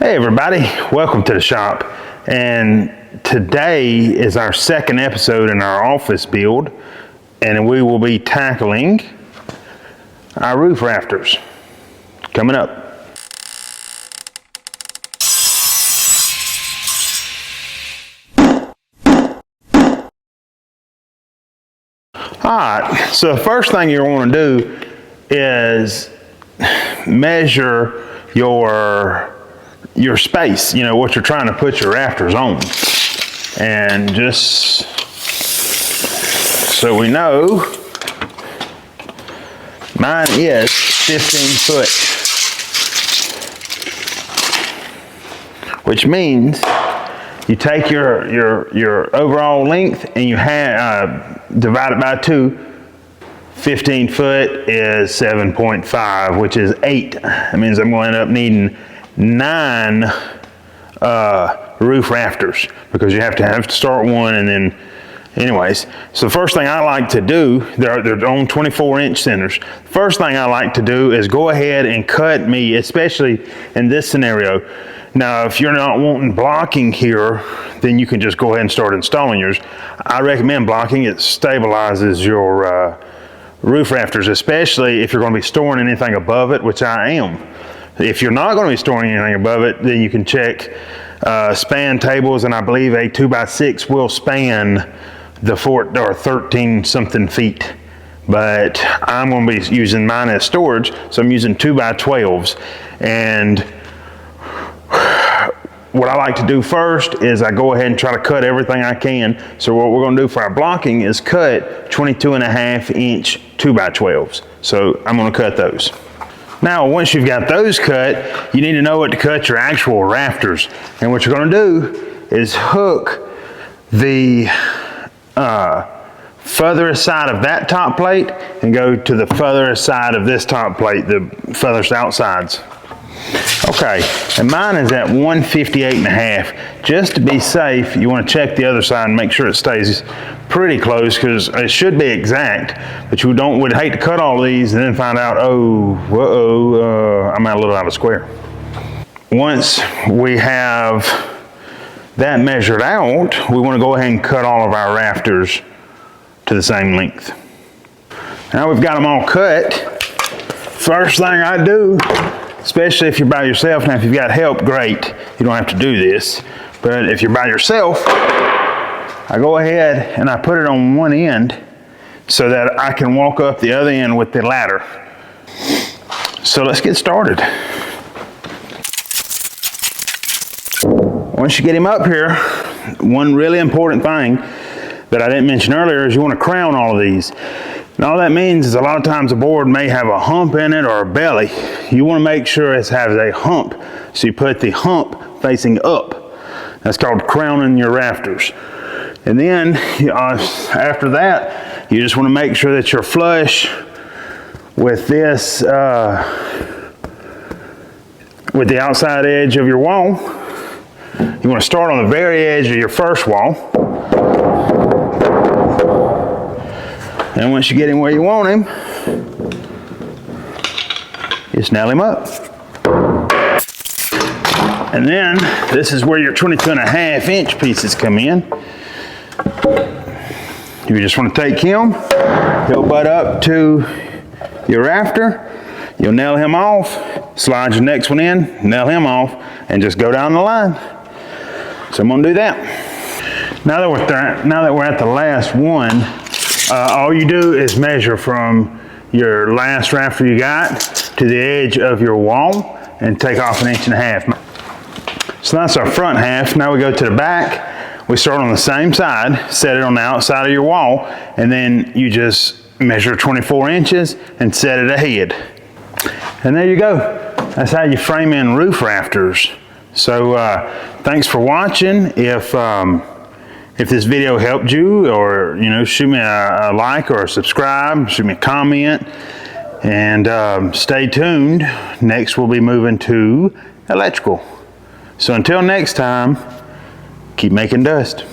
Hey everybody, welcome to the shop. And today is our second episode in our office build, and we will be tackling our roof rafters coming up. Alright, so the first thing you want to do is measure your space, you know, what you're trying to put your rafters on. And just so we know, mine is 15 foot, which means you take your overall length and you divide it by 2. 15 foot is 7.5, which is 8. That means I'm going to end up needing 9 roof rafters, because you have to start one, and then anyways. So the first thing I like to do, they're on 24-inch centers. First thing I like to do is go ahead and cut me, especially in this scenario. Now, if you're not wanting blocking here, then you can just go ahead and start installing yours. I recommend blocking. It stabilizes your roof rafters, especially if you're going to be storing anything above it, which I am. If you're not going to be storing anything above it, then you can check span tables, and I believe a 2x6 will span the 13 something feet. But I'm going to be using mine as storage, so I'm using 2x12s. And what I like to do first is I go ahead and try to cut everything I can. So what we're going to do for our blocking is cut 22.5-inch 2x12s. So I'm going to cut those. Now, once you've got those cut, you need to know what to cut your actual rafters. And what you're going to do is hook the furthest side of that top plate and go to the furthest side of this top plate, the furthest outsides. Okay, and mine is at 158.5. Just to be safe, you want to check the other side and make sure it stays pretty close, because it should be exact, but you would hate to cut all these and then find out, I'm a little out of square. Once we have that measured out, we want to go ahead and cut all of our rafters to the same length. Now we've got them all cut. First thing I do, especially if you're by yourself, now if you've got help, great, you don't have to do this. But if you're by yourself, I go ahead and I put it on one end so that I can walk up the other end with the ladder. So let's get started. Once you get him up here, one really important thing that I didn't mention earlier is you want to crown all of these. And all that means is a lot of times a board may have a hump in it or a belly. You want to make sure it has a hump. So you put the hump facing up. That's called crowning your rafters. And then after that, you just want to make sure that you're flush with this, with the outside edge of your wall. You want to start on the very edge of your first wall. And once you get him where you want him, just nail him up. And then this is where your 22.5-inch pieces come in. You just want to take him, he'll butt up to your rafter, you'll nail him off, slide your next one in, nail him off, and just go down the line. So I'm going to do that. Now that we're at the last one, all you do is measure from your last rafter you got to the edge of your wall and take off 1.5 inches. So that's our front half. Now we go to the back. We start on the same side, set it on the outside of your wall, and then you just measure 24 inches and set it ahead. And there you go. That's how you frame in roof rafters. So thanks for watching. If this video helped you, or shoot me a like or a subscribe, shoot me a comment, and stay tuned. Next we'll be moving to electrical. So until next time, keep making dust.